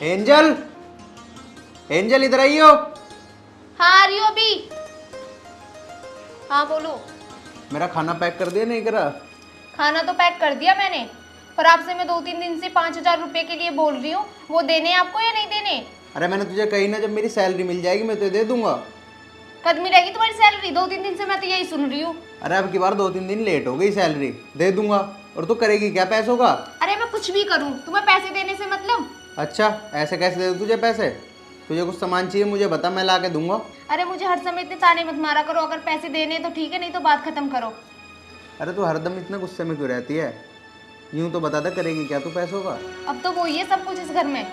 Angel, angel इधर आइयो। हाँ आ रही हो अभी। हाँ बोलो। मेरा खाना पैक कर दिया नहीं करा? खाना तो पैक कर दिया मैंने, पर आपसे मैं 2-3 दिन से 5,000 रुपए के लिए बोल रही हूँ, वो देने हैं आपको या नहीं देने? अरे मैंने तुझे कही ना, जब मेरी सैलरी मिल जाएगी मैं तुझे दे दूंगा। कद मिलेगी तुम्हारी सैलरी? 2-3 दिन से मैं तो यही सुन रही हूँ। अरे अब की बार 2-3 दिन लेट हो गई, सैलरी दे दूंगा। और तू करेगी क्या पैसों का? अरे मैं कुछ भी करूँ, तुम्हें पैसे देने से मतलब? अच्छा, ऐसे कैसे दे दूं तुझे पैसे? तुझे कुछ सामान चाहिए मुझे बता, मैं ला के दूंगा। अरे मुझे हर समय इतने ताने मत मारा करो, अगर पैसे देने हैं तो ठीक है, नहीं तो बात खत्म करो। अरे तू हरदम इतना गुस्से में क्यों रहती है? यूं तो बता दे, करेगी क्या तू पैसों का? अब तो वो ही है सब कुछ इस घर में।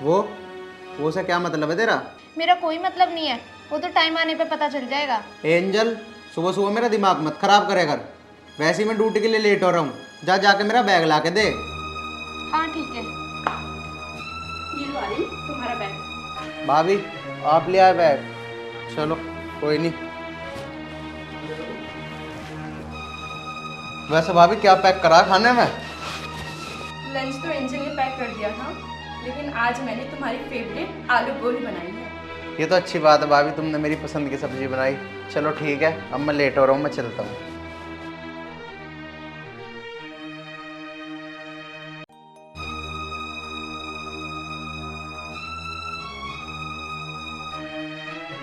वो से क्या मतलब है तेरा? मेरा कोई मतलब नहीं है, वो तो टाइम आने पे पता चल जाएगा। एंजल, सुबह सुबह मेरा दिमाग मत खराब करे कर। वैसे ही मैं ड्यूटी के लिए लेट हो रहा हूँ, जा जाके मेरा बैग ला के दे। हाँ ठीक है। ये लो आर्यन, तुम्हारा बैग। भाभी आप ले आए बैग। चलो कोई नहीं। वैसे भाभी क्या पैक करा खाने में? लंच तो एंजल ने पैक कर दिया था, लेकिन आज मैंने तुम्हारी फेवरेट आलू गोली बनाई है। ये तो अच्छी बात है भाभी, तुमने मेरी पसंद की सब्जी बनाई। चलो ठीक है, अब मैं लेट हो रहा हूँ, मैं चलता हूँ।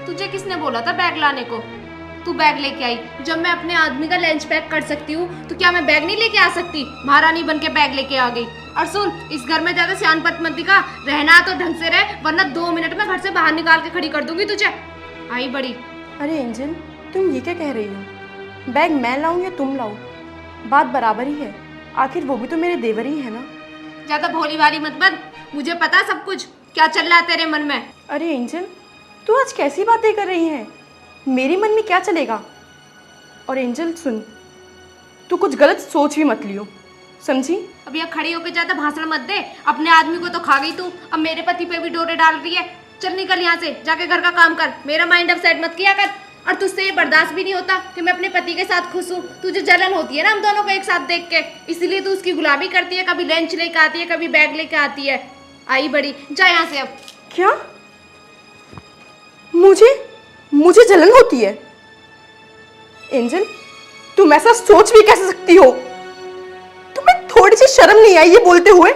तुझे किसने बोला था बैग लाने को? तू बैग लेके आई। जब मैं अपने आदमी का लंच पैक कर सकती हूँ तो क्या मैं बैग नहीं लेके आ सकती? महारानी बन के बैग लेके आ गई। और सुन, इस घर में ज्यादा सियानपत मत दिखा, रहना तो ढंग से रह, वरना 2 मिनट में घर से बाहर निकाल के खड़ी कर दूंगी तुझे। आई बड़ी। अरे एंजल, तुम ये क्या कह रही हो? बैग मैं लाऊं या तुम लाओ, बात बराबर ही है। आखिर वो भी तो मेरे देवर ही है ना। ज्यादा भोली वाली मत बन, मुझे पता सब कुछ क्या चल रहा है तेरे मन में। अरे एंजल, तू आज कैसी बातें कर रही है? मेरे मन में क्या चलेगा? और एंजल सुन, तू कुछ गलत सोच भी मत लियो, समझी? अब यहाँ खड़ी होकर ज्यादा भाषण मत दे। अपने आदमी को तो खा गई तू, अब मेरे पति पे भी डोरे डाल रही है। चल निकल यहाँ से, जाके घर का काम कर, मेरा माइंड अपसेट मत किया कर। और तुझसे ये बर्दाश्त भी नहीं होता कि मैं अपने पति के साथ खुश हूँ। तुझे जलन होती है ना हम दोनों को एक साथ देख के, इसलिए तू उसकी गुलामी करती है। कभी लंच लेके आती है, कभी बैग लेके आती है। आई बड़ी, जा यहाँ से अब। क्या? मुझे जलन होती है? एंजल, तुम ऐसा सोच भी कैसे सकती हो? तुम्हें थोड़ी सी शर्म नहीं आई ये बोलते हुए?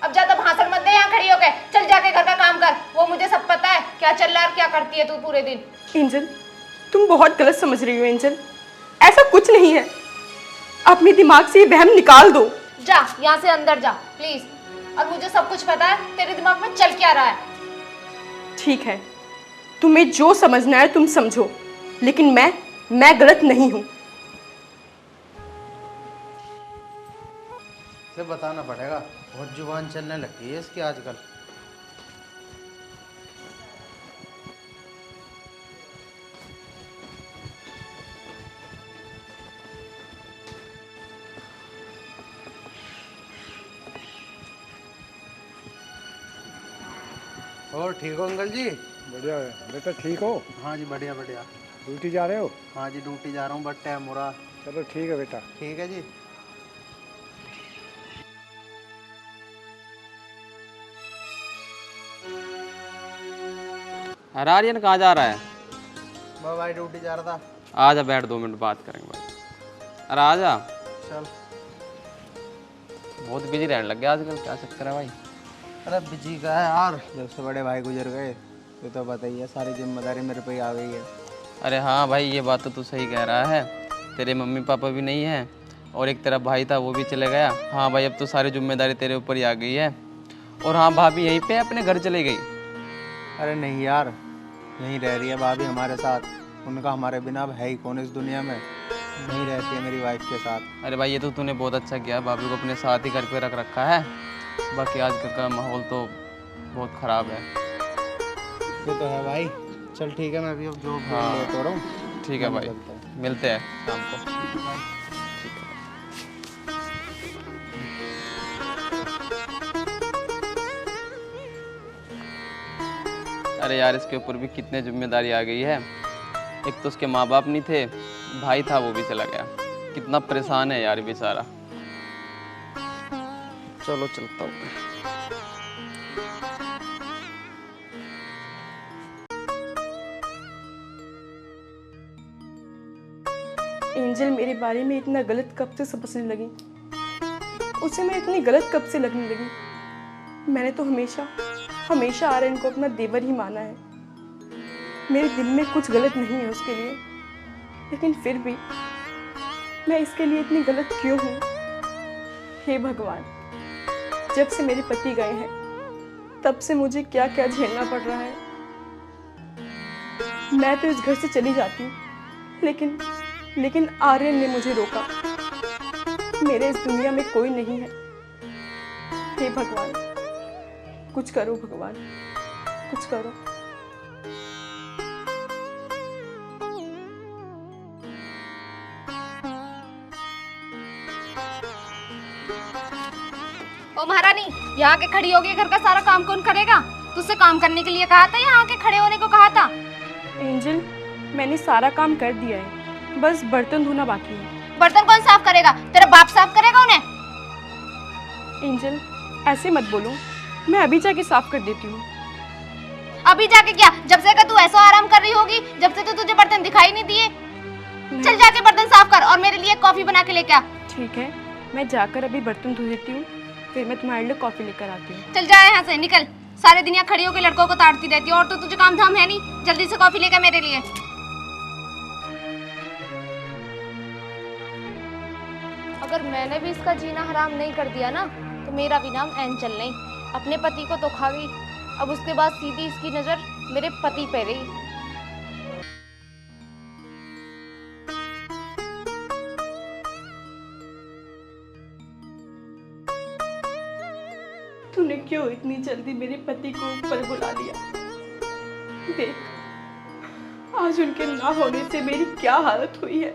अब ज्यादा भाषण मत दे यहाँ खड़ी होके, चल जाके घर का काम कर। वो मुझे सब पता है क्या चल रहा है और क्या करती है तू पूरे दिन। एंजल, तुम बहुत गलत समझ रही हो। एंजल, ऐसा कुछ नहीं है, अपने दिमाग से ये वहम निकाल दो। जा यहाँ से अंदर जा प्लीज। और मुझे सब कुछ पता है तेरे दिमाग में चल क्या रहा है। ठीक है, तुम्हें जो समझना है तुम समझो, लेकिन मैं गलत नहीं हूं। इसे बताना पड़ेगा, बहुत जुबान चलने लगती है इसकी आजकल। और ठीक हो अंकल जी? बढ़िया है बेटा, ठीक हो? हाँ जी बढ़िया बढ़िया। ड्यूटी जा रहे हो? हाँ जी ड्यूटी जा रहा हूँ, बट टाइम हो रहा। चलो ठीक है बेटा। ठीक है जी। अरे आर्यन कहाँ जा रहा है? मैं भाई ड्यूटी जा रहा था। आजा बैठ, 2 मिनट बात करेंगे भाई। अरे आजा। चल। बहुत बिजी रहने लग गया आजकल, क्या चक्कर है भाई? अरे बिजी का है यार, जब से बड़े भाई गुजर गए ये तो बताइए, सारी जिम्मेदारी मेरे पे ही आ गई है। अरे हाँ भाई, ये बात तो तू सही कह रहा है। तेरे मम्मी पापा भी नहीं है और एक तेरा भाई था वो भी चले गया। हाँ भाई, अब तो सारी जिम्मेदारी तेरे ऊपर ही आ गई है। और हाँ, भाभी यहीं पे अपने घर चली गई। अरे नहीं यार, यहीं रह रही है भाभी हमारे साथ। उनका हमारे बिना अब है ही कौन इस दुनिया में। यहीं रहती है मेरी वाइफ के साथ। अरे भाई, ये तो तूने बहुत अच्छा किया, भाभी को अपने साथ ही घर पे रख रखा है। बाकी आजकल का माहौल तो बहुत ख़राब है। ये तो है भाई। चल ठीक है, मैं अभी अब जॉब हाँ। लेट हो रहा हूँ। ठीक है मैं भाई, निकलता हूँ। मिलते हैं शाम को। अरे यार, इसके ऊपर भी कितने जिम्मेदारी आ गई है। एक तो उसके माँ बाप नहीं थे, भाई था वो भी चला गया। कितना परेशान है यार बेचारा। चलो चलता हूँ। एंजल मेरे बारे में इतना गलत कब से समझने लगी? उसे मैं इतनी गलत कब से लगने लगी? मैंने तो हमेशा आर्यन को अपना देवर ही माना है। मेरे दिल में कुछ गलत नहीं है उसके लिए, लेकिन फिर भी मैं इसके लिए इतनी गलत क्यों हूँ? हे भगवान, जब से मेरे पति गए हैं तब से मुझे क्या क्या झेलना पड़ रहा है। मैं तो इस घर से चली जाती हूँ, लेकिन आर्यन ने मुझे रोका। मेरे इस दुनिया में कोई नहीं है। हे भगवान, कुछ करो भगवान, कुछ करो। ओ महारानी, यहाँ के खड़ी होगी, घर का सारा काम कौन करेगा? तुझसे काम करने के लिए कहा था, यहाँ के खड़े होने को कहा था? एंजल, मैंने सारा काम कर दिया है, बस बर्तन धोना बाकी है। बर्तन कौन साफ करेगा? तेरा बाप साफ करेगा उन्हें? एंजल, ऐसे मत बोलो, मैं अभी जाके साफ कर देती हूँ। अभी जाके क्या? जब से तू ऐसा आराम कर रही होगी, जब से तो तुझे बर्तन दिखाई नहीं दिए। चल जाके बर्तन साफ कर और मेरे लिए कॉफी बना के लेके आ। ठीक है, मैं जाकर अभी बर्तन धो देती हूँ, फिर मैं तुम्हारे लिए कॉफी लेकर आती हूँ। चल जा यहाँ से, निकल। सारे दिन यहाँ खड़ी होकर लड़कों को ताड़ती रहती है, और तो तुझे काम धाम है नहीं। जल्दी से कॉफी लेकर मेरे लिए। अगर मैंने भी इसका जीना हराम नहीं कर दिया ना, तो मेरा भी नाम एंजल नहीं। अपने पति को तो खा गई, अब उसके बाद सीधी इसकी नजर मेरे पति पे रही। तूने क्यों इतनी जल्दी मेरे पति को ऊपर बुला लिया? देख, आज उनके ना होने से मेरी क्या हालत हुई है।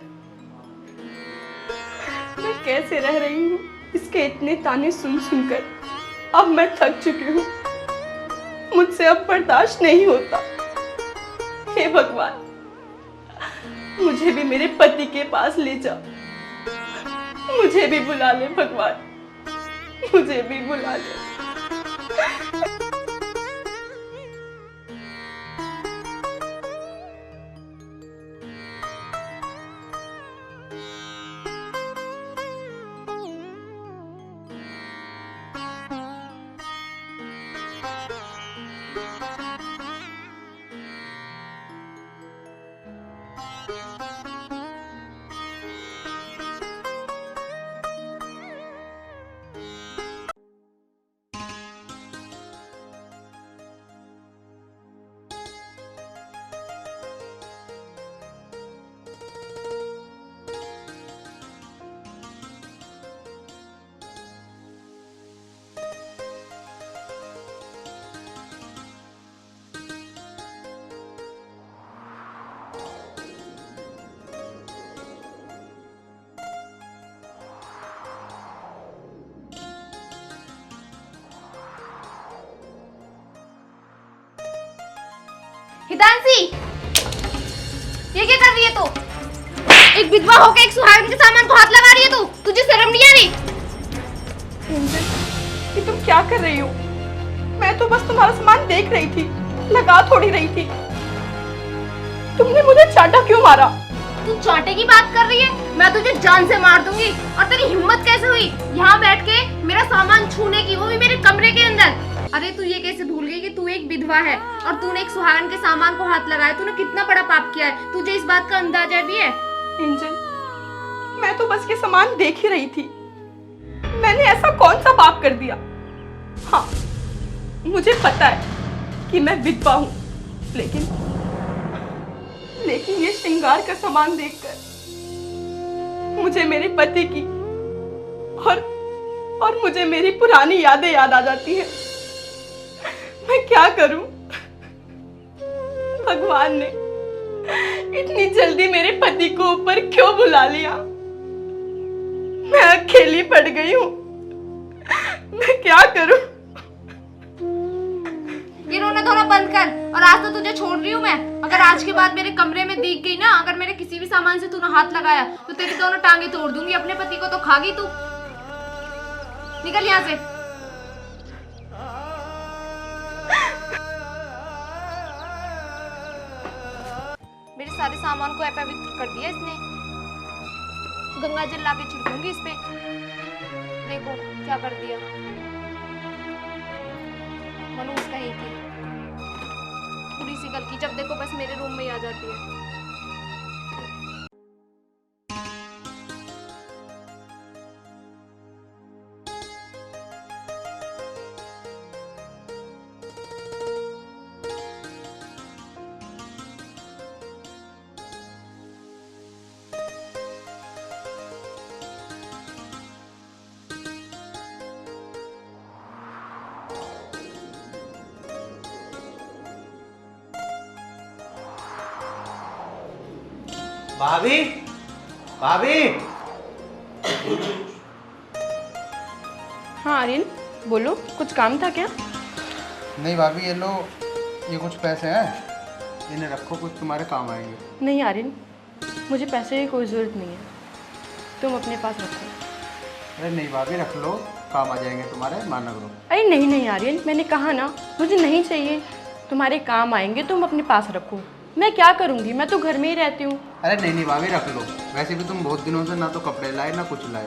मैं कैसे रह रही हूँ इसके इतने ताने सुन सुनकर। अब मैं थक चुकी हूँ, मुझसे अब बर्दाश्त नहीं होता। हे भगवान, मुझे भी मेरे पति के पास ले जा, मुझे भी बुला ले भगवान, मुझे भी बुला ले। हितांशी, ये क्या कर रही है तू? एक विधवा होकर एक सुहागन के सामान को हाथ लगा रही है तू? तुझे शर्म नहीं आ रही? एंजल, ये तुम क्या कर रही हो? मैं तो बस तुम्हारा सामान देख रही थी, लगा थोड़ी रही थी। तुमने मुझे चाटा क्यों मारा? तू चाटे की बात कर रही है? मैं तुझे जान से मार दूंगी। और तेरी हिम्मत कैसे हुई यहाँ बैठ के मेरा सामान छूने की, वो भी मेरे कमरे के अंदर? अरे तू ये कैसे भूल गई कि तू एक विधवा है और तूने एक सुहागन के सामान को हाथ लगाया? तूने कितना बड़ा पाप किया है, तुझे इस बात का अंदाजा भी है? एंजल, मैं तो बस ये सामान देख ही रही थी, मैंने ऐसा कौन सा पाप कर दिया? हाँ, मुझे पता है कि मैं विधवा हूँ, लेकिन ये श्रृंगार का सामान देखकर मुझे मेरे पति की और मुझे मेरी पुरानी यादें याद आ जाती है। मैं क्या करूं? भगवान ने इतनी जल्दी मेरे पति को ऊपर क्यों बुला लिया? मैं अकेली पड़ गई हूं, मैं क्या करूं? ये रोना धोना बंद कर, और आज तो तुझे छोड़ रही हूँ मैं। अगर आज के बाद मेरे कमरे में दिख गई ना, अगर मेरे किसी भी सामान से तूने हाथ लगाया, तो तेरी दोनों टांगे तोड़ दूंगी। अपने पति को तो खा गई तू। निकल यहाँ से। मेरे सारे सामान को अपवित्र कर दिया इसने। गंगा जल लाके छिड़कूंगी इस पे। देखो क्या कर दिया मनूस कहीं की, पूरी सी गल की, जब देखो बस मेरे रूम में ही आ जाती है। भाभी, भाभी। हाँ आर्यन बोलो, कुछ काम था क्या? नहीं भाभी, ये लो, ये कुछ पैसे हैं, इन्हें रखो, कुछ तुम्हारे काम आएंगे। नहीं आर्यन, मुझे पैसे की कोई ज़रूरत नहीं है, तुम अपने पास रखो। अरे नहीं भाभी, रख लो, काम आ जाएंगे तुम्हारे, माना करो। अरे नहीं नहीं आर्यन, मैंने कहा ना मुझे नहीं चाहिए, तुम्हारे काम आएंगे, तुम अपने पास रखो। मैं क्या करूँगी, मैं तो घर में ही रहती हूँ। अरे नहीं नहीं भाभी, रख लो, वैसे भी तुम बहुत दिनों से ना तो कपड़े लाए ना कुछ लाए,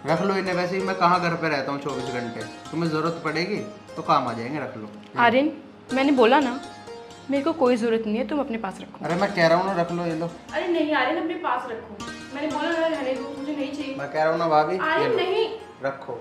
रख लो इन्हें। वैसे भी मैं कहाँ घर पे रहता हूँ 24 घंटे, तुम्हें ज़रूरत पड़ेगी तो काम आ जाएंगे, रख लो। आर्यन मैंने बोला ना, मेरे को कोई ज़रूरत नहीं है, तुम अपने पास रखो। अरे मैं कह रहा हूँ ना, रख लो, ये लो। अरे नहीं आर्यन, अपने पास रखो, मैंने बोला ना रहने दो, मुझे नहीं चाहिए। मैं कह रहा हूँ ना भाभी, ये आर्यन लो, नहीं। रखो।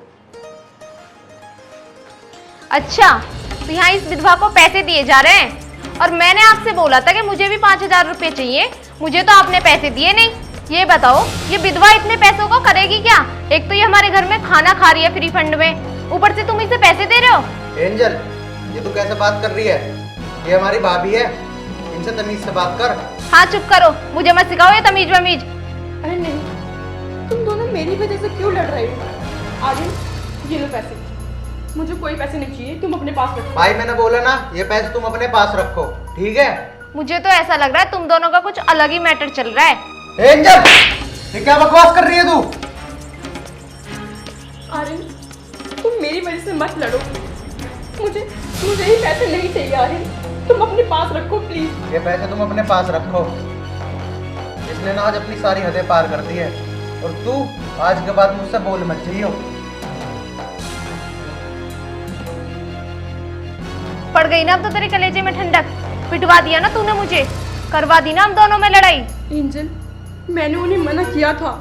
अच्छा, तो यहाँ इस विधवा को पैसे दिए जा रहे हैं, और मैंने आपसे बोला था कि मुझे भी 5,000 रुपये चाहिए, मुझे तो आपने पैसे दिए नहीं। ये बताओ, ये विधवा इतने पैसों को करेगी क्या? एक तो ये हमारे घर में खाना खा रही है फ्री फंड में, ऊपर से तुम इसे पैसे दे रहे हो। एंजल, ये तू कैसे बात कर रही है? ये हमारी भाभी है, इनसे तमीज से बात कर। हाँ चुप करो, मुझे मत सिखाओ ये तमीज वमीज। अरे नहीं, तुम दोनों मेरी वजह से क्यों लड़ रहे हो? आर्यन ये लो पैसे, मुझे कोई पैसे नहीं चाहिए, तुम अपने पास रखो। भाई मैंने बोला ना, ये पैसे तुम अपने पास रखो, ठीक है? मुझे तो ऐसा लग रहा है तुम दोनों का कुछ अलग ही मैटर चल रहा है। एंजल, ये क्या बकवास कर रही है तू? आर्यन तुम मेरी वजह से मत लड़ो, मुझे मुझे ही पैसे नहीं चाहिए आर्यन, तुम अपने पास रखो प्लीज। ये पैसे तुम अपने पास रखो, इसने ना आज अपनी सारी हदें पार कर दी है, और तू आज के बाद मुझसे बोल मत चाहिए। पड़ गई ना अब तो तेरे कलेजे में ठंडक, पिटवा दिया ना तूने मुझे, करवा दी ना हम दोनों में लड़ाई। एंजल मैंने उन्हें मना किया था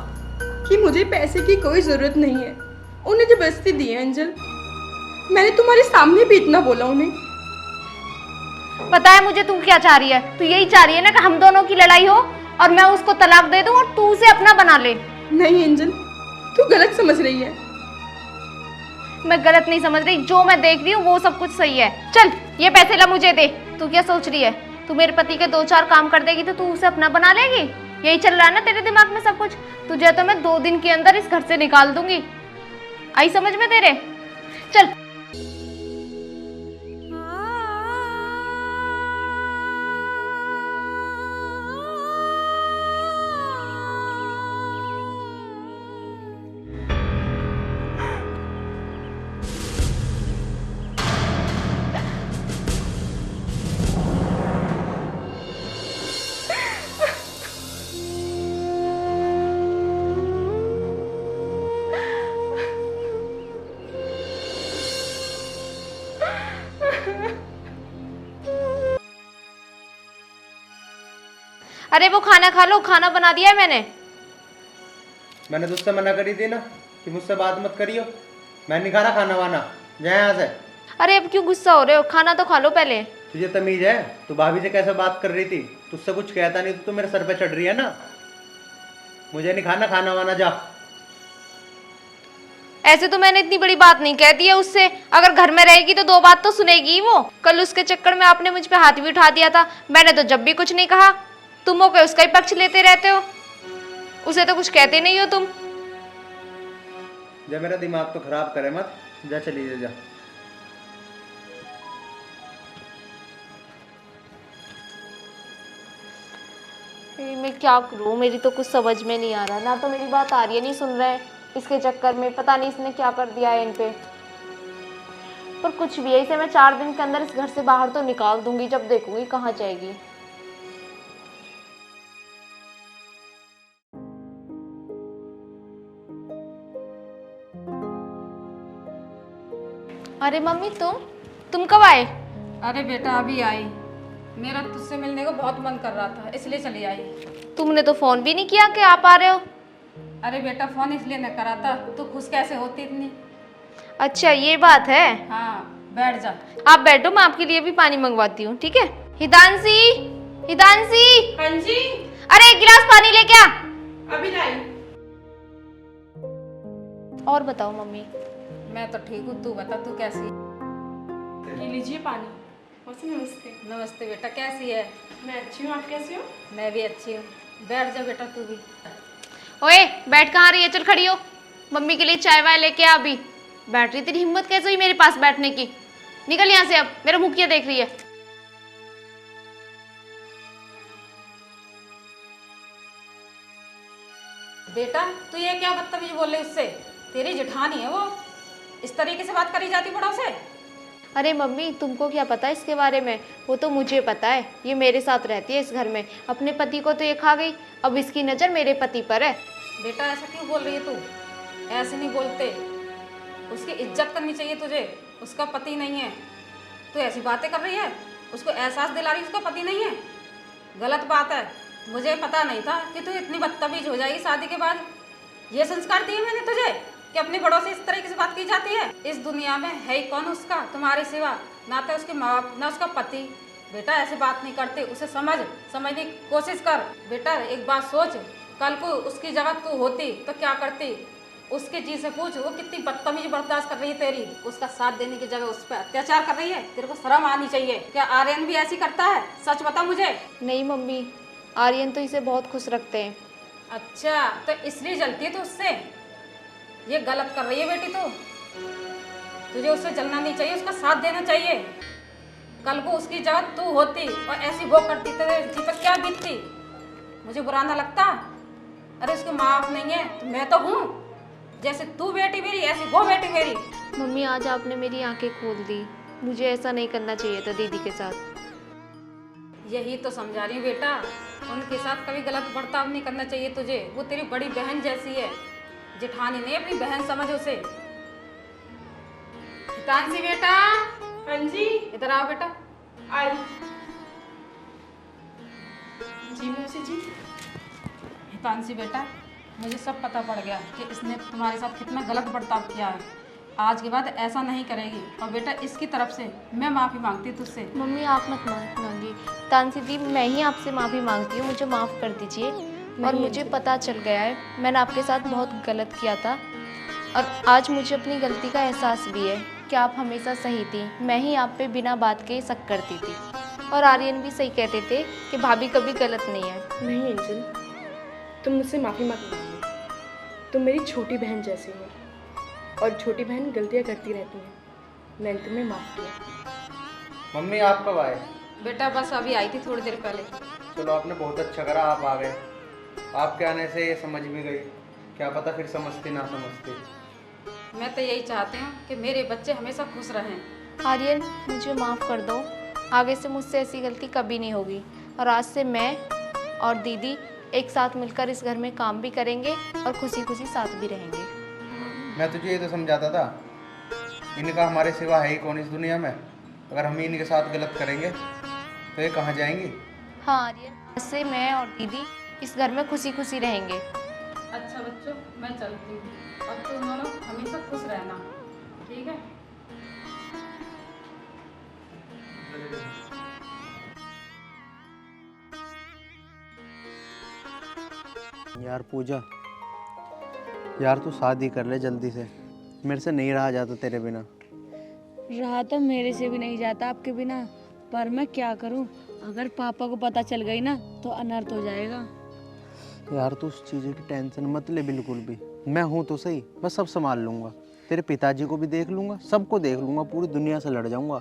कि मुझे पैसे की कोई ज़रूरत नहीं है, उन्हें जबरदस्ती दी है। एंजल मैंने तुम्हारे सामने भी इतना बोला उन्हें। पता है मुझे तू क्या चाह रही है, तू यही चाह रही है ना कि हम दोनों की लड़ाई हो और मैं उसको तलाक दे दूं और तू उसे अपना बना ले। नहीं एंजल, तू गलत समझ रही है। मैं गलत नहीं समझ रही, जो मैं देख रही हूँ वो सब कुछ सही है। चल ये पैसे ला मुझे दे। तू क्या सोच रही है, तू मेरे पति के 2-4 काम कर देगी तो तू उसे अपना बना लेगी? यही चल रहा है ना तेरे दिमाग में सब कुछ? तुझे तो मैं 2 दिन के अंदर इस घर से निकाल दूंगी, आई समझ में तेरे? चल। अरे वो खाना खा लो, खाना बना दिया है मैंने तुझसे मना करी थी ना कि मुझसे बात मत करियो। मैं नहीं खा रहा खाना वाना, जा यहाँ से। अरे अब क्यों गुस्सा हो रहे हो, खाना तो खा लो पहले। तुझे तमीज है? तू भाभी से कैसे बात कर रही थी? तुझसे कुछ कहता नहीं तो तू मेरे सर पे चढ़ रही है ना। मुझे नहीं खाना खाना वाना, जा। ऐसे तो मैंने इतनी बड़ी बात नहीं कह दी है उससे, अगर घर में रहेगी तो 2 बात तो सुनेगी ही वो। कल उसके चक्कर में आपने मुझ पे हाथ भी उठा दिया था, मैंने तो जब भी कुछ नहीं कहा। तुम होके उसका ही पक्ष लेते रहते हो, उसे तो कुछ कहते नहीं हो तुम। जा, मेरा दिमाग तो खराब करे मत, जा चली जा। मैं क्या करूं, मेरी तो कुछ समझ में नहीं आ रहा, ना तो मेरी बात आ रही है, नहीं सुन रहे हैं। इसके चक्कर में पता नहीं इसने क्या कर दिया है इन पे। पर कुछ भी है, इसे मैं 4 दिन के अंदर इस घर से बाहर तो निकाल दूंगी, जब देखूंगी कहाँ जाएगी। अरे मम्मी तुम कब आए? अरे बेटा अभी आई। मेरा तुझसे मिलने को बहुत मन कर रहा था, इसलिए चली आई। तुमने तो फोन भी नहीं किया कि आप आ रहे हो। अरे बेटा फोन इसलिए न करा था, तू खुश कैसे होती इतनी। अच्छा ये बात है। हाँ बैठ जा। आप बैठो, मैं आपके लिए भी पानी मंगवाती हूँ, ठीक है? हिदांशी, हिदांशी। हाँ जी, अरे एक गिलास पानी लेके आ। अभी लाई। और बताओ मम्मी। मैं तो ठीक हूँ, तू बता तू कैसी। ये लीजिए पानी। मौसी नमस्ते। नमस्ते बेटा, कैसी है? मैं अच्छी हूँ, आप कैसे हो? मैं भी अच्छी हूँ। बैठ जा बेटा तू भी। ओए बैठ कहाँ रही है, चल खड़ी हो। मम्मी के लिए चाय वाय लेके आ अभी। बैठ रही, तेरी हिम्मत कैसे हुई मेरे पास बैठने की? निकल यहाँ से, अब मेरा मुंह क्या देख रही है? बेटा तू ये क्या बदतमीज बोल रही उससे? तेरी जेठानी है वो, इस तरीके से बात करी जाती बड़ों से? अरे मम्मी तुमको क्या पता है इसके बारे में? वो तो मुझे पता है, ये मेरे साथ रहती है इस घर में। अपने पति को तो ये खा गई, अब इसकी नज़र मेरे पति पर है। बेटा ऐसा क्यों बोल रही है तू? ऐसे नहीं बोलते, उसकी इज्जत करनी चाहिए तुझे। उसका पति नहीं है, तू ऐसी बातें कर रही है। उसको एहसास दिला रही है उसका पति नहीं है, गलत बात है। मुझे पता नहीं था कि तू इतनी बदतमीज हो जाएगी शादी के बाद। ये संस्कार दिए मैंने तुझे कि अपने बड़ों से इस तरीके से बात की जाती है? इस दुनिया में है ही कौन उसका तुम्हारे सिवा? ना तो उसके माँ बाप, ना उसका पति। बेटा ऐसे बात नहीं करते, उसे समझने की कोशिश कर। बेटा एक बात सोच, कल को उसकी जगह तू होती तो क्या करती? उसके जी से पूछ, वो कितनी बदतमीजी बर्दाश्त कर रही है तेरी। उसका साथ देने की जगह उस पर अत्याचार कर रही है। तेरे को शर्म आनी चाहिए। क्या आर्यन भी ऐसी करता है? सच बता मुझे। नहीं मम्मी, आर्यन तो इसे बहुत खुश रखते हैं। अच्छा तो इसलिए जलती है तो उससे? ये गलत कर रही है बेटी तो। तुझे उससे जलना नहीं चाहिए, उसका साथ देना चाहिए। कल को उसकी जगह तू होती और ऐसी वो करती तो जी पर क्या बीतती? मुझे बुरा ना लगता? अरे उसके माँ बाप नहीं है तो मैं तो हूँ। जैसे तू बेटी मेरी, ऐसी वो बेटी मेरी। मम्मी आज आपने मेरी आंखें खोल दी, मुझे ऐसा नहीं करना चाहिए था दीदी के साथ। यही तो समझा रही हूँ बेटा, उनके साथ कभी गलत बर्ताव नहीं करना चाहिए तुझे। वो तेरी बड़ी बहन जैसी है, जेठानी नहीं अपनी बहन समझ उसे। हितांशी बेटा। हाँ जी, इधर आओ बेटा। आई। जी मौसी जी। हितांशी बेटा, मुझे सब पता पड़ गया कि इसने तुम्हारे साथ कितना गलत बर्ताव किया है। आज के बाद ऐसा नहीं करेगी। और बेटा इसकी तरफ से मैं माफ़ी मांगती तुझसे। मम्मी आप मत मांगी, तानसी दी मैं ही आपसे माफ़ी मांगती हूँ, मुझे माफ़ कर दीजिए। और मुझे पता चल गया है मैंने आपके साथ बहुत गलत किया था, और आज मुझे अपनी गलती का एहसास भी है कि आप हमेशा सही थी। मैं ही आप पे बिना बात के शक करती थी, और आर्यन भी सही कहते थे कि भाभी कभी गलत नहीं है। नहीं एंजल, तुम मुझसे माफ़ी मत मांगो। तुम मेरी छोटी बहन जैसी हो, और छोटी बहन गलतियाँ करती रहती हैं। मैंने तुम्हें माफ़ किया। मम्मी आप कब आए? बेटा बस अभी आई थी थोड़ी देर पहले। चलो आपने बहुत अच्छा करा आप आ गए। आपके आने से ये समझ भी गई, क्या पता फिर समझती ना समझती। मैं तो यही चाहती हूँ कि मेरे बच्चे हमेशा खुश रहें। आर्यन मुझे माफ़ कर दो, आगे से मुझसे ऐसी गलती कभी नहीं होगी। और आज से मैं और दीदी एक साथ मिलकर इस घर में काम भी करेंगे और खुशी खुशी साथ भी रहेंगे। मैं तुझे ये तो समझाता था, इनका हमारे सिवा है ही कौन इस दुनिया में। अगर हम ही इनके साथ गलत करेंगे तो ये कहाँ जाएंगी? हाँ आर्यन, आज से मैं और दीदी इस घर में खुशी खुशी रहेंगे। अच्छा बच्चों मैं चलती हूँ, अब तुम दोनों हमेशा खुश रहना, ठीक है? यार पूजा, यार तू शादी कर ले जल्दी से, मेरे से नहीं रहा जाता तेरे बिना। रहा तो मेरे से भी नहीं जाता आपके बिना, पर मैं क्या करूं? अगर पापा को पता चल गई ना तो अनर्थ हो जाएगा। यार तू उस चीज़ की टेंशन मत ले बिल्कुल भी। मैं हूँ तो सही, मैं सब संभाल लूँगा। तेरे पिताजी को भी देख लूँगा, सबको देख लूँगा, पूरी दुनिया से लड़ जाऊँगा।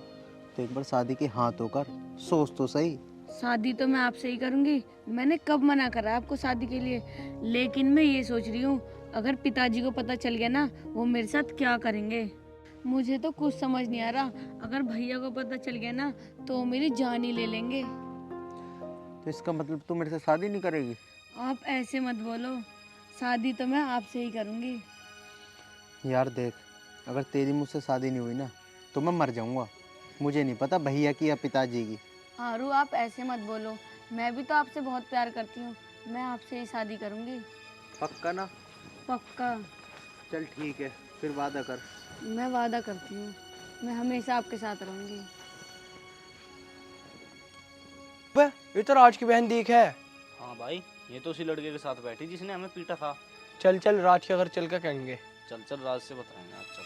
तो एक बार शादी के हाँ तो कर, सोच तो सही। शादी तो मैं आपसे ही करूंगी, मैंने कब मना करा आपको शादी के लिए। लेकिन मैं ये सोच रही हूँ अगर पिताजी को पता चल गया ना, वो मेरे साथ क्या करेंगे मुझे तो कुछ समझ नहीं आ रहा। अगर भैया को पता चल गया ना तो वो मेरी जान ही ले लेंगे। तो इसका मतलब तू मेरे से शादी नहीं करेगी? आप ऐसे मत बोलो, शादी तो मैं आपसे ही करूंगी। यार देख, अगर तेरी मुझसे शादी नहीं हुई ना तो मैं मर जाऊंगा। मुझे नहीं पता भैया की या पिताजी की। आरू आप ऐसे मत बोलो, मैं भी तो आपसे बहुत प्यार करती हूँ। मैं आपसे ही शादी करूँगी। पक्का ना? पक्का। चल ठीक है, फिर वादा कर। मैं वादा करती हूँ, मैं हमेशा आपके साथ रहूँगी। ये तो राज की बहन दीख है। हाँ भाई, ये तो उसी लड़के के साथ बैठी जिसने हमें पीटा था। चल चल राज के घर चल के कहेंगे। चल चल, राज से बताएंगे आज। चल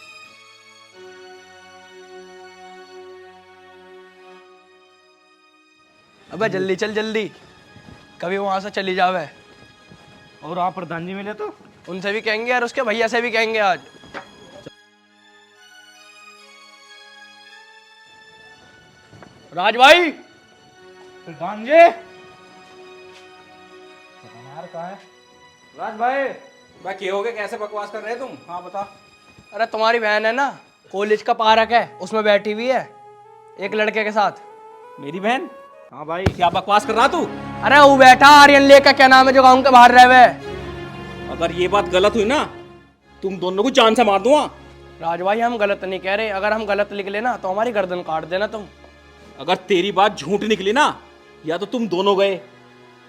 अबे जल्दी चल जल्दी, कभी वहां से चली जावे। और आप प्रधान जी मिले तो उनसे भी कहेंगे और उसके भैया से भी कहेंगे आज। राज भाई, प्रधान जी यार कहाँ है? राज भाई, भाई क्या हो गया, कैसे बकवास कर रहे हो तुम? हाँ बता। अरे तुम्हारी बहन है ना, कॉलेज का पार्क है उसमें बैठी हुई है एक लड़के के साथ। मेरी बहन? हाँ भाई, क्या बकवास कर रहा तू? अरे वो बैठा आर्यन लेका, क्या नाम है जो गाँव के बाहर रहे हुए। अगर ये बात गलत हुई ना, तुम दोनों को जान से मार दूंगा। राज भाई हम गलत नहीं कह रहे, अगर हम गलत लिख लेना तो हमारी गर्दन काट देना तुम। अगर तेरी बात झूठ निकली ना, या तो तुम दोनों गए,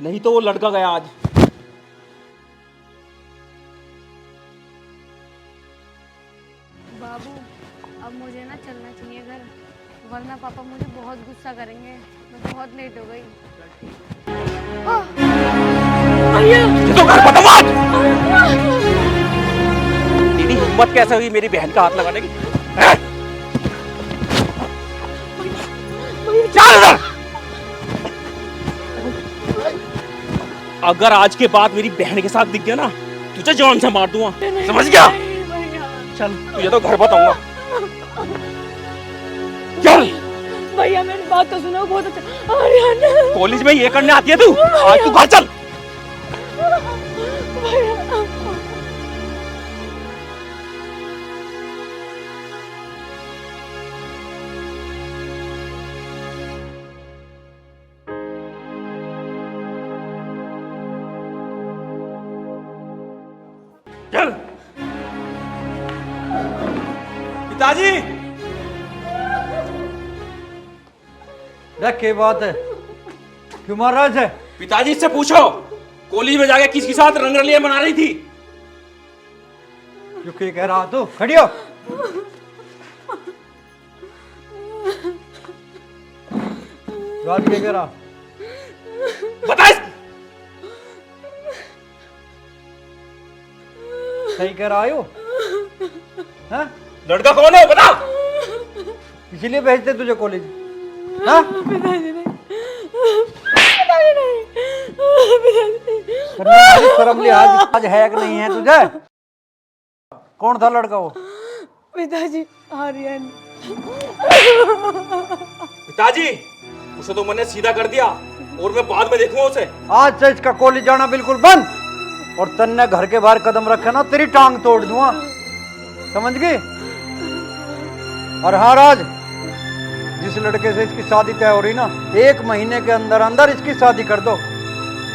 नहीं तो वो लड़का गया आज। बाबू अब मुझे ना चलना चाहिए घर, वरना पापा मुझे बहुत गुस्सा करेंगे। मैं बहुत लेट हो गई। ये तो घर बदमाश! तेरी हिम्मत कैसे हुई मेरी बहन का हाथ लगाने की? चल इधर! अगर आज के बाद मेरी बहन के साथ दिख गया ना, तुझे जान से मार दूंगा, समझ गया? चल तुझे तो घर बताऊंगा। चल भैया मेरी बात तो सुनो, बहुत अच्छा। आर्यन कॉलेज में ये करने आती है तू? आज तू घर चल। चल पिताजी। क्या बात है, क्यों महाराज है? पिताजी इससे पूछो, कॉलेज में जाके किसके साथ रंगरलियां बना रही थी? क्यों क्या कह रहा तू? खड़ी हो। राज क्या कह रहा? बता। सही कह रहा हो? हाँ? लड़का कौन है बता। इसीलिए भेजते तुझे कॉलेज? हाँ? शर्म लिहाज आज है कि नहीं है तुझे? कौन था लड़का वो? पिताजी आर्यन। पिताजी उसे तो मैंने सीधा कर दिया और मैं बाद में देखूंगा उसे। आज से इसका कॉलेज जाना बिल्कुल बंद, और तन्ने घर के बाहर कदम रखे ना तेरी टांग तोड़ दूंगा, समझ गई? और हाँ राज, जिस लड़के से इसकी शादी तय हो रही ना, 1 महीने के अंदर अंदर इसकी शादी कर दो,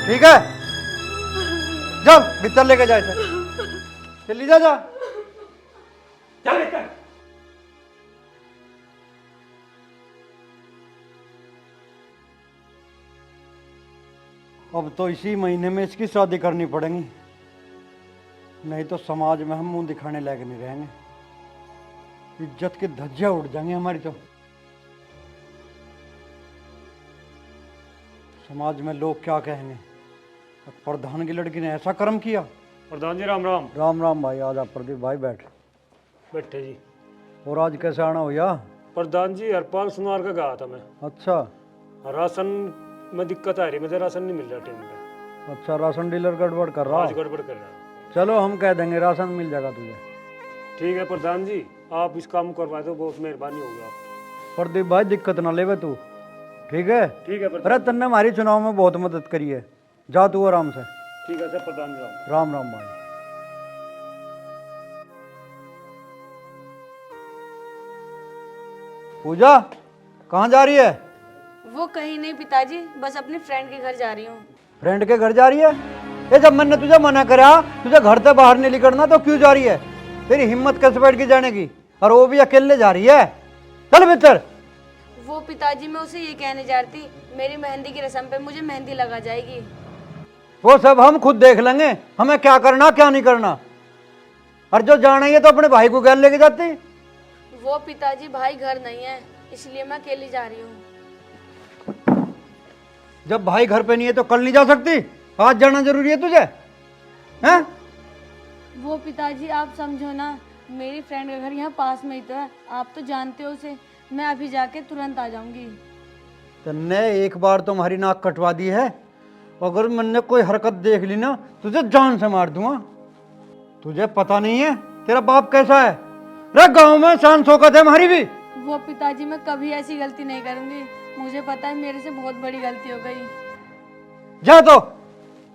ठीक है? चल भीतर लेके जाए, चली जा जा। चल चल। अब तो इसी महीने में इसकी शादी करनी पड़ेगी, नहीं तो समाज में हम मुंह दिखाने लायक नहीं रहेंगे, इज्जत की धज्जियां उड़ जाएंगी हमारी। तो समाज में लोग क्या कहेंगे, प्रधान की लड़की ने ऐसा कर्म किया। प्रधान जी राम राम। राम राम भाई, आजा प्रदीप भाई बैठ। बैठे जी। और आज कैसे आना हुआ? प्रधान जी हरपाल सुनार का गया था मैं। अच्छा राशन में दिक्कत आ रही, मुझे राशन नहीं मिल रहा टाइम पे। अच्छा, राशन डीलर गड़बड़ कर रहा? आज गड़बड़ कर रहा है। चलो हम कह देंगे राशन मिल जाएगा तुझे। ठीक है प्रधान जी, आप इस काम करवा दो, बहुत मेहरबानी होगी आप। प्रदीप भाई दिक्कत ना लेवे तू, ठीक है? ठीक है प्रधान। अरे तन्ने हमारी चुनाव में बहुत मदद करी है, जा तू आराम से। ठीक है सर प्रधान जी। राम राम भाई। पूजा कहाँ जा रही है? वो कहीं नहीं पिताजी, बस अपने फ्रेंड के घर जा रही हूँ। फ्रेंड के घर जा रही है? ये जब मैंने तुझे मना करा तुझे घर से बाहर नहीं निकलना, तो क्यों जा रही है? तेरी हिम्मत कैसे बैठ के जाने की? और वो भी अकेले जा रही है? चल भीतर। वो पिताजी, मैं उसे ये कहने जा रही थी, मेरी मेहंदी की रस्म पे मुझे मेहंदी लगा जाएगी। वो सब हम खुद देख लेंगे, हमें क्या करना क्या नहीं करना। और जो जाना ही है तो अपने भाई को घर लेके जाते। वो पिताजी, भाई घर नहीं है, इसलिए मैं अकेली जा रही हूँ। जब भाई घर पे नहीं है तो कल नहीं जा सकती? आज जाना जरूरी है तुझे? हैं? वो पिताजी, आप समझो ना, मेरी फ्रेंड का घर यहाँ पास में ही तो है, आप तो जानते हो उसे। मैं अभी जाके तुरंत आ जाऊंगी। तन्ने एक बार तुम्हारी नाक कटवा दी है, अगर मैंने कोई हरकत देख ली ना तुझे जान से मार दूंगा। तुझे पता नहीं है तेरा बाप कैसा है? रे गांव में शान शौकत है हमारी भी। वो पिताजी, मैं कभी ऐसी गलती नहीं करूंगी। मुझे पता है मेरे से बहुत बड़ी गलती हो गई। जा तो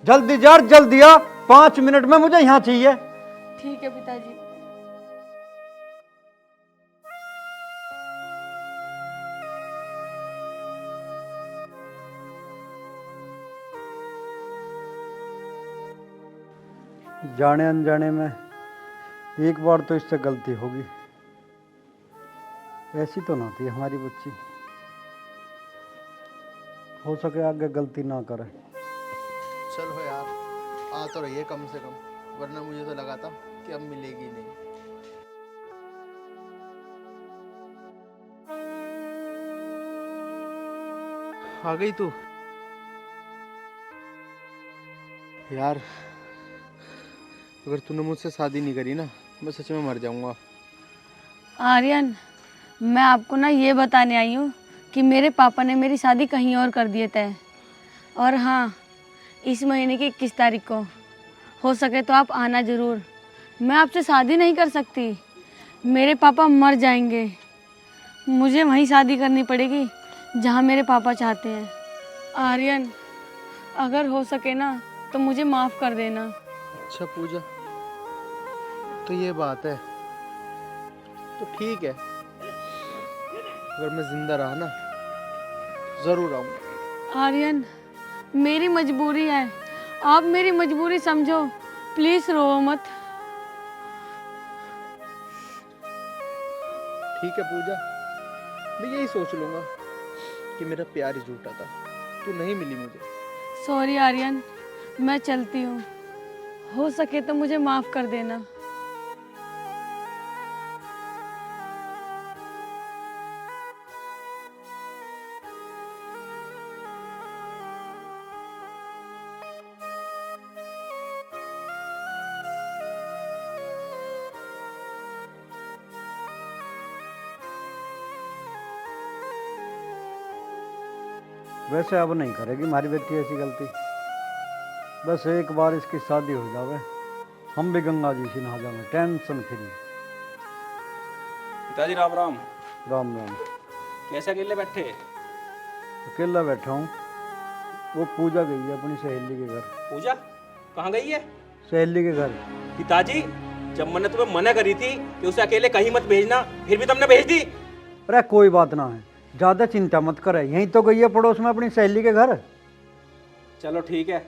जल्दी जा, जल्दी आ, 5 मिनट में मुझे यहाँ चाहिए। ठीक है पिताजी। जाने अनजाने में एक बार तो इससे गलती होगी। ऐसी तो ना थी हमारी बच्ची, हो सके आगे गलती ना करे। चलो यार, आ तो रही है कम से कम, वरना मुझे तो लगा था कि अब मिलेगी नहीं। आ गई तू? यार अगर तूने मुझसे शादी नहीं करी ना, मैं सच में मर जाऊंगा। आर्यन, मैं आपको ना ये बताने आई हूँ कि मेरे पापा ने मेरी शादी कहीं और कर दिए थे। और हाँ, इस महीने की 21 तारीख को हो सके तो आप आना ज़रूर। मैं आपसे शादी नहीं कर सकती, मेरे पापा मर जाएंगे। मुझे वहीं शादी करनी पड़ेगी जहाँ मेरे पापा चाहते हैं। आर्यन, अगर हो सके ना तो मुझे माफ़ कर देना। अच्छा पूजा, तो ये बात है, तो ठीक है, अगर मैं जिंदा रहा ना जरूर आऊंगा। आर्यन, मेरी मजबूरी है, आप मेरी मजबूरी समझो, प्लीज रो मत। ठीक है पूजा, मैं यही सोच लूंगा कि मेरा प्यार ही झूठा था, तू नहीं मिली मुझे। सॉरी आर्यन, मैं चलती हूँ, हो सके तो मुझे माफ कर देना। वैसे अब नहीं करेगी हमारी बेटी ऐसी गलती। बस एक बार इसकी शादी हो जावे, हम भी गंगा जी से नहा जावे, टेंशन फ्री। पिताजी राम राम। राम राम। कैसे अकेले बैठे? अकेला बैठा हूँ। वो पूजा गई है अपनी सहेली के घर। पूजा कहाँ गई है? सहेली के घर। पिताजी, जब मैंने तुम्हें मना करी थी कि उसे अकेले कहीं मत भेजना, फिर भी तुमने भेज दी। अरे कोई बात ना है, ज्यादा चिंता मत करे, यहीं तो गई है पड़ोस में अपनी सहेली के घर। चलो ठीक है।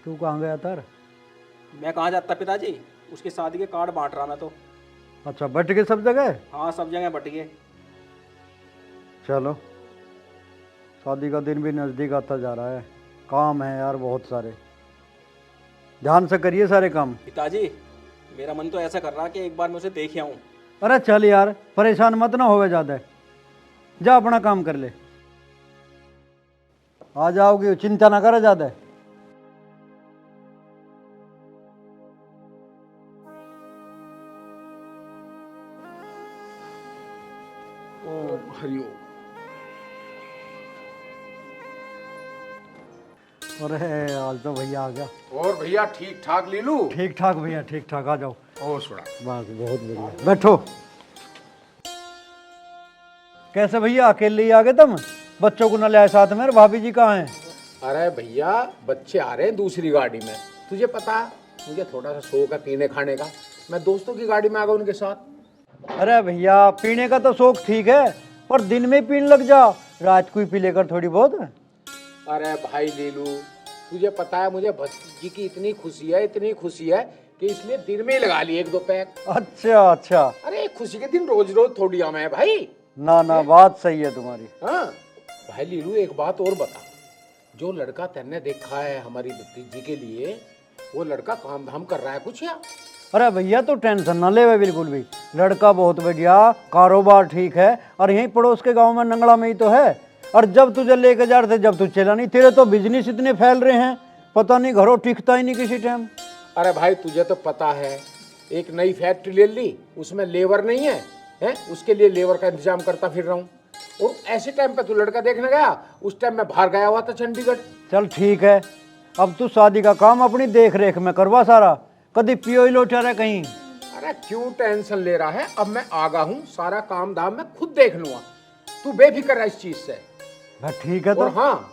तू कहाँ गया तर? मैं कहाँ जाता पिताजी, उसकी शादी के कार्ड बांट रहा मैं तो। अच्छा, बट गए सब जगह? हाँ, सब जगह बट गए। चलो, शादी का दिन भी नजदीक आता जा रहा है, काम है यार बहुत सारे, ध्यान से करिए सारे काम। पिताजी, मेरा मन तो ऐसा कर रहा है कि एक बार मैं उसे देख आऊं। अरे चल यार, परेशान मत ना होवे ज्यादा, जा अपना काम कर ले, आ जाओगी, चिंता ना करे ज्यादा। ओम हरिओम। अरे आज तो भैया आ गया। और भैया ठीक ठाक लीलू? ठीक ठाक भैया, ठीक ठाक, आ जाओ। ओ सुना, बस बहुत बढ़िया, बैठो। कैसे भैया, अकेले ही आ गए तुम? बच्चों को न ले आए साथ में? भाभी जी कहाँ हैं? अरे भैया बच्चे आ रहे हैं दूसरी गाड़ी में, तुझे पता है मुझे थोड़ा सा शौक है पीने खाने का, मैं दोस्तों की गाड़ी में आ गया उनके साथ। अरे भैया, पीने का तो शौक ठीक है, पर दिन में पीने लग जा, रात को ही पी लेकर थोड़ी बहुत। अरे भाई लीलू, तुझे पता है मुझे भतीजी की इतनी खुशी है कि कि इसलिए दिन में ही लगा लिए 1-2 पैक। अच्छा अच्छा। अरे खुशी के दिन रोज रोज थोड़ी आना है भाई। ना ना, बात सही है तुम्हारी। हाँ भाई लीलू, एक बात और बता, जो लड़का तेने देखा है हमारी भतीजी के लिए, वो लड़का काम धाम कर रहा है कुछ या? अरे भैया तो टेंशन ना ले बिल्कुल भी, लड़का बहुत बढ़िया, कारोबार ठीक है, और यहीं पड़ोस के गांव में नंगड़ा में ही तो है। और जब तुझे लेके जा रहे थे जब तू चला नहीं, तेरे तो बिजनेस इतने फैल रहे हैं, पता नहीं घरों टिकता ही नहीं किसी टाइम। अरे भाई तुझे तो पता है, एक नई फैक्ट्री ले ली, उसमें लेबर नहीं है, उसके लिए लेबर का इंतजाम करता फिर रहा हूँ। और ऐसे टाइम पे तू लड़का देखने गया, उस टाइम मैं बाहर गया हुआ था चंडीगढ़। चल ठीक है, अब तू शादी का काम अपनी देख रेख में करवा सारा, कभी पियो ही लोटा रहा कहीं। अरे क्यों टेंशन ले रहा है, अब मैं आगा हूँ, सारा काम धाम मैं खुद देख लूंगा, तू बेफिक्र है इस चीज से। ठीक है। तो और हाँ,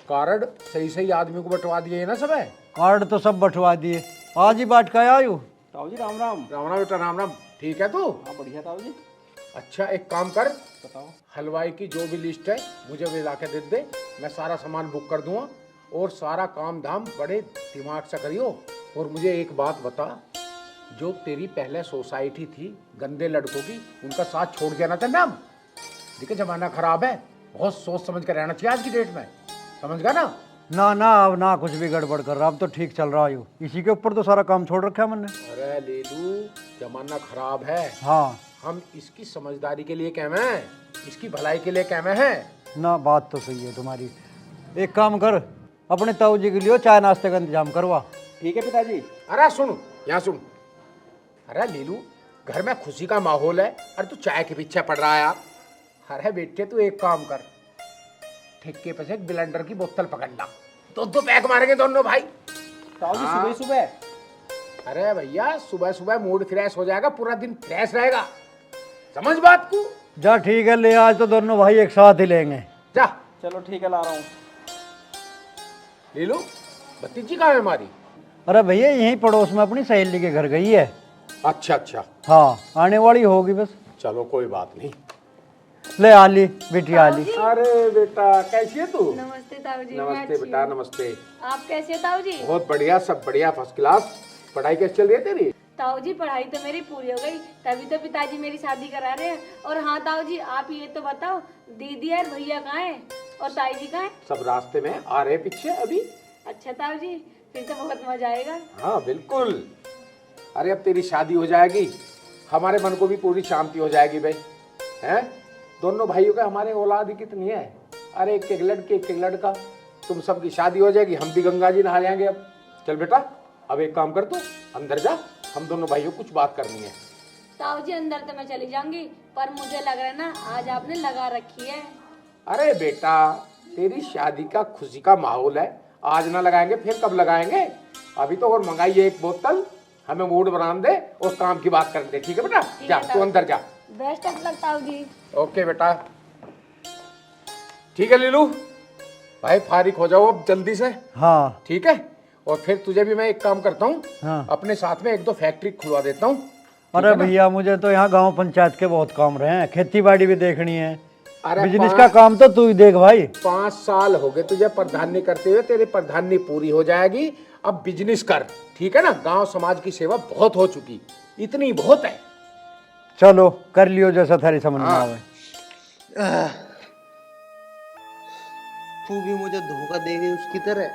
कार्ड सही सही आदमी को बंटवा दिए ना सब है? कार्ड तो सब बंटवा दिए, आज ही बांट का आयु। ताऊ जी राम राम। राम राम बेटा, राम राम। ठीक है तू? हाँ बढ़िया ताऊ जी। अच्छा एक काम कर, बताओ। हलवाई की जो भी लिस्ट है मुझे वो ला के दे दे, मैं सारा सामान बुक कर दूंगा, और सारा काम धाम बड़े दिमाग से करियो। और मुझे एक बात बता, जो तेरी पहले सोसाइटी थी गंदे लड़कों की, उनका साथ छोड़ के ना चलना। हम देखिए जमाना खराब है, बहुत सोच समझ कर रहना चाहिए आज की डेट में, समझ गया ना? ना ना, अब ना कुछ भी गड़बड़ कर रहा, अब तो ठीक चल रहा है, इसी के ऊपर तो सारा काम छोड़ रखा है मैंने। अरे लेलू, जमाना खराब है। हाँ, हम इसकी समझदारी के लिए कहमे हैं, इसकी भलाई के लिए कहमे हैं। ना बात तो सही है तुम्हारी। एक काम कर, अपने ताऊ जी के लिए चाय नाश्ते का इंतजाम करवा। ठीक है पिताजी। अरे सुन, यहाँ सुन। अरे लीलू, घर में खुशी का माहौल है, अरे तू चाय के पीछे पड़ रहा है यार। अरे बेटे तू एक काम कर, ठेके पे से एक ब्लेंडर की बोतल पकड़ ला, 2-2 पैक मारेंगे दोनों भाई। ताऊ जी सुबह सुबह। अरे भैया सुबह सुबह मूड फ्रेश हो जाएगा, पूरा दिन फ्रेश रहेगा, समझ बात को? जा ठीक है, ले आज तो दोनों भाई एक साथ ही लेंगे। जा। चलो ठीक है, ला रहा हूँ। लीलू, भतीजी कहाँ है हमारी? अरे भैया यहीं पड़ोस में अपनी सहेली के घर गई है। अच्छा अच्छा। हाँ, आने वाली होगी बस। चलो कोई बात नहीं। ले आली बेटी, आली। अरे बेटा कैसी है तू? नमस्ते ताऊ जी। नमस्ते बेटा, नमस्ते। आप कैसे हो ताऊ जी? बहुत बढ़िया, सब बढ़िया, फर्स्ट क्लास। पढ़ाई कैसी चल रही है तेरी? ताऊ जी पढ़ाई तो मेरी पूरी हो गई, तभी तो पिताजी मेरी शादी करा रहे हैं। और हाँ ताऊ जी, आप ये तो बताओ, दीदी और भैया कहाँ हैं और ताई जी कहाँ हैं? सब रास्ते में आ रहे पीछे अभी। अच्छा ताऊ जी, फिर तो बहुत मजा आएगा। हाँ बिल्कुल। अरे अब तेरी शादी हो जाएगी, हमारे मन को भी पूरी शांति हो जाएगी भाई। हैं, दोनों भाइयों का हमारे औलाद ही कितनी है, अरे एक एक लड़के एक एक लड़का, तुम सबकी शादी हो जाएगी, हम भी गंगा जी नहा जाएंगे। अब चल बेटा, अब एक काम कर, तू अंदर जा, हम दोनों भाइयों को कुछ बात करनी है। ताऊ जी अंदर तो मैं चली जाऊंगी, पर मुझे लग रहा है ना आज आपने लगा रखी है। अरे बेटा, तेरी शादी का खुशी का माहौल है, आज ना लगाएंगे फिर कब लगाएंगे? अभी तो और मंगाइए एक बोतल, हमें मूड बना दे और काम की बात कर दे। ठीक है बेटा, जा तू अंदर जा। बेस्ट ऑफ लक ताऊ जी। ओके बेटा। ठीक है लीलू भाई, फारिग हो जाओ अब जल्दी से। हाँ ठीक है, और फिर तुझे भी मैं एक काम करता हूँ, हाँ। अपने साथ में 1-2 फैक्ट्री खुलवा देता हूँ। अरे भैया मुझे तो यहाँ गांव पंचायत के बहुत काम रहे हैं, खेती बाड़ी भी देखनी है, अरे बिजनेस का काम तो तू ही देख भाई। 5 साल हो गए तुझे प्रधानी करते हुए, तेरी प्रधानी पूरी हो जाएगी, अब बिजनेस कर। ठीक है ना, गांव समाज की सेवा बहुत हो चुकी, इतनी बहुत है। चलो कर लियो जैसा थारी समझ में आवे। तू भी मुझे धोखा दे गई उसकी तरह,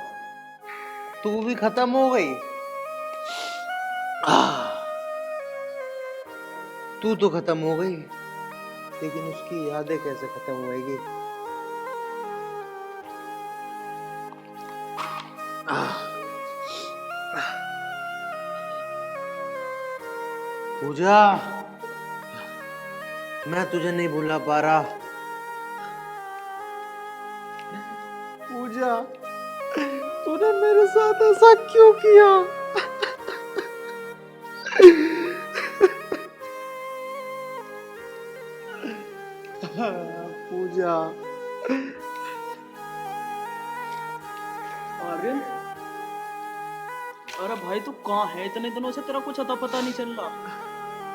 तू भी खत्म हो गई। तू तो खत्म हो गई, लेकिन उसकी यादें कैसे खत्म होएगी? पूजा, मैं तुझे नहीं भुला पा रहा। पूजा, तूने मेरे साथ ऐसा क्यों किया? पूजा। आर्यन, अरे भाई तू कहाँ है? इतने दिनों से तेरा कुछ अता पता नहीं चल रहा।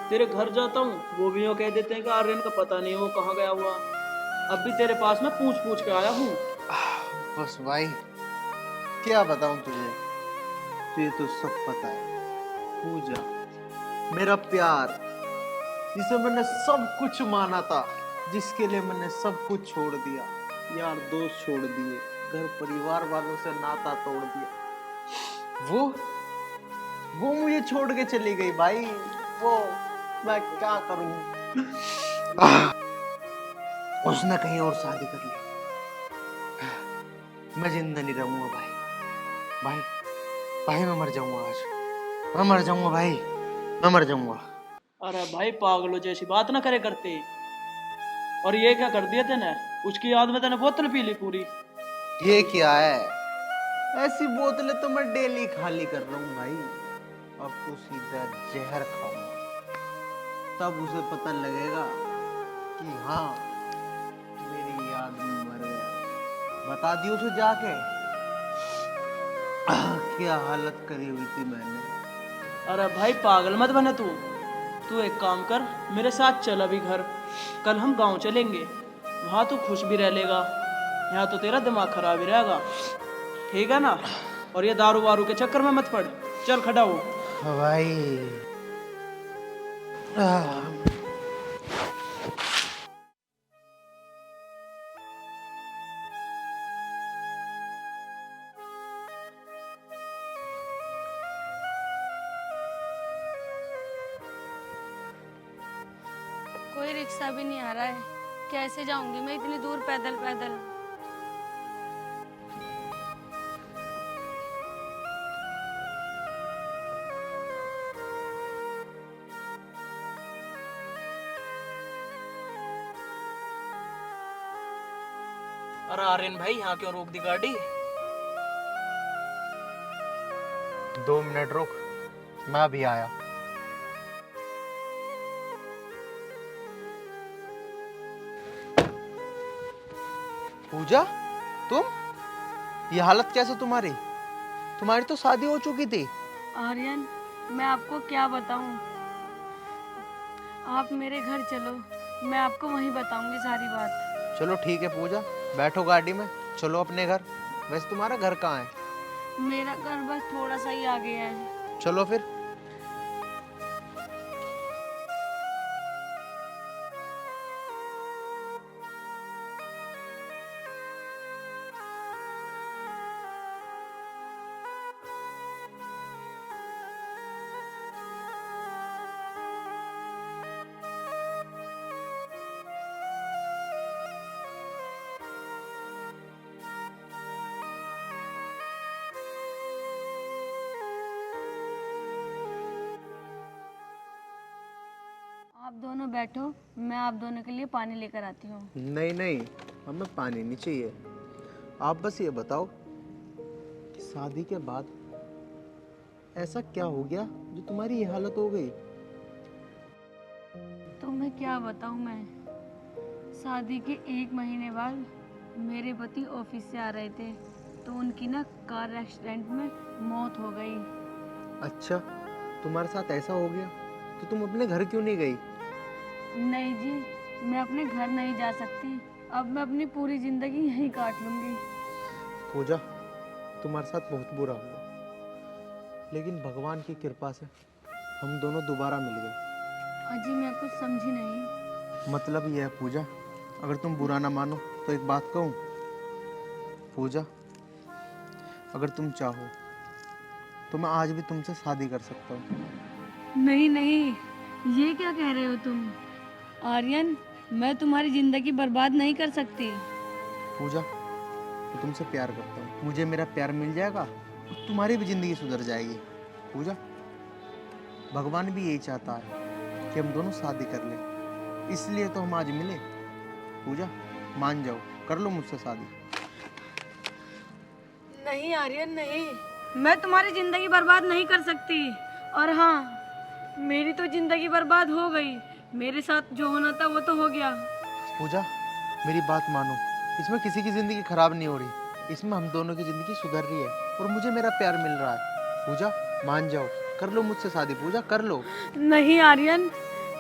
तेरे घर जाता हूँ, वो भी यूँ कह देते हैं कि आर्यन का पता नहीं वो कहाँ गया हुआ। अब भी तेरे पास मैं पूछ पूछ के आया हूँ। बस भाई, क्या बताऊं तुझे, तुझे तो सब पता है। पूजा, मेरा प्यार, जिसे मैंने सब कुछ माना था, जिसके लिए मैंने सब कुछ छोड़ दिया, यार दोस्त छोड़ दिए, घर परिवार वालों से नाता तोड़ दिया, वो मुझे छोड़ के चली गई भाई। वो मैं क्या करूं? उसने कहीं और शादी कर ली। मैं जिंदा नहीं रहूंगा भाई। भाई भाई मैं मर जाऊंगा आज, मैं मर जाऊंगा भाई, मैं मर जाऊंगा। अरे भाई पागलो जैसी बात ना करे करते। और ये क्या कर दिया तेने? उसकी याद में तेने बोतल पी ली पूरी। ये क्या है? ऐसी बोतलें तो मैं डेली खाली कर रहा हूँ भाई। अब तो सीधा जहर खाऊंगा, तब उसे पता लगेगा कि हाँ मेरी याद में मर गया। बता दी उसे जाके क्या हालत करी हुई थी मैंने। अरे भाई पागल मत बने तू एक काम कर, मेरे साथ चल अभी घर। कल हम गांव चलेंगे, वहाँ तू खुश भी रह लेगा, यहाँ तो तेरा दिमाग खराब ही रहेगा, ठीक है ना? और ये दारू वारू के चक्कर में मत पड़, चल खड़ा हो। भाई कोई रिक्शा भी नहीं आ रहा है, कैसे जाऊंगी मैं इतनी दूर पैदल पैदल। अरे आर्यन भाई यहाँ क्यों रोक दी गाड़ी? 2 मिनट रुक, मैं अभी आया। पूजा, तुम? ये हालत कैसे तुम्हारी? तुम्हारी तो शादी हो चुकी थी। आर्यन, मैं आपको क्या बताऊं? आप मेरे घर चलो, मैं आपको वहीं बताऊंगी सारी बात। चलो ठीक है पूजा, बैठो गाड़ी में, चलो अपने घर। वैसे तुम्हारा घर कहाँ है? मेरा घर बस थोड़ा सा ही आगे है। चलो फिर। आप दोनों बैठो, मैं आप दोनों के लिए पानी लेकर आती हूँ। नहीं नहीं, हमें पानी नहीं चाहिए। आप बस ये बताओ कि शादी के बाद ऐसा क्या हो गया जो तुम्हारी ये हालत हो गई? तो मैं क्या बताऊँ मैं? शादी के 1 महीने बाद मेरे पति ऑफिस से आ रहे थे, तो उनकी ना कार एक्सीडेंट में मौत हो गई। अच्छा, तुम्हारे साथ ऐसा हो गया तो तुम अपने घर क्यों नहीं गई? नहीं जी, मैं अपने घर नहीं जा सकती। अब मैं अपनी पूरी जिंदगी यहीं काट लूंगी। पूजा, तुम्हारे साथ बहुत बुरा हुआ, लेकिन भगवान की कृपा से हम दोनों दोबारा मिल गए। अजी मैं कुछ समझी नहीं। मतलब ये है पूजा, अगर तुम बुरा ना मानो तो एक बात कहूँ। पूजा, अगर तुम चाहो तो मैं आज भी तुमसे शादी कर सकता हूँ। नहीं नहीं, ये क्या कह रहे हो तुम? आर्यन, मैं तुम्हारी जिंदगी बर्बाद नहीं कर सकती। पूजा, मैं तुमसे प्यार करता हूँ, मुझे मेरा प्यार मिल जाएगा तो तुम्हारी भी जिंदगी सुधर जाएगी। पूजा, भगवान भी यही चाहता है कि हम दोनों शादी कर लें, इसलिए तो हम आज मिले। पूजा, मान जाओ, कर लो मुझसे शादी। नहीं आर्यन नहीं, मैं तुम्हारी जिंदगी बर्बाद नहीं कर सकती। और हाँ, मेरी तो जिंदगी बर्बाद हो गई, मेरे साथ जो होना था वो तो हो गया। पूजा, मेरी बात मानो, इसमें किसी की जिंदगी खराब नहीं हो रही, इसमें हम दोनों की जिंदगी सुधर रही है और मुझे मेरा प्यार मिल रहा है। पूजा, मान जाओ, कर लो मुझसे शादी। पूजा, कर लो। नहीं आर्यन,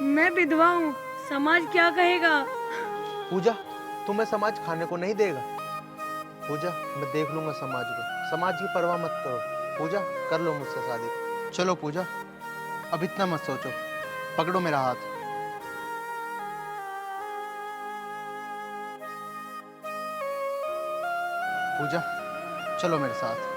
मैं विधवा हूँ, समाज क्या कहेगा? पूजा, तुम्हें समाज खाने को नहीं देगा। पूजा, मैं देख लूंगा समाज को, समाज की परवाह मत करो। पूजा, कर लो मुझसे शादी। चलो पूजा। अब इतना मत सोचो, पकड़ो मेरा हाथ। पूजा, चलो मेरे साथ।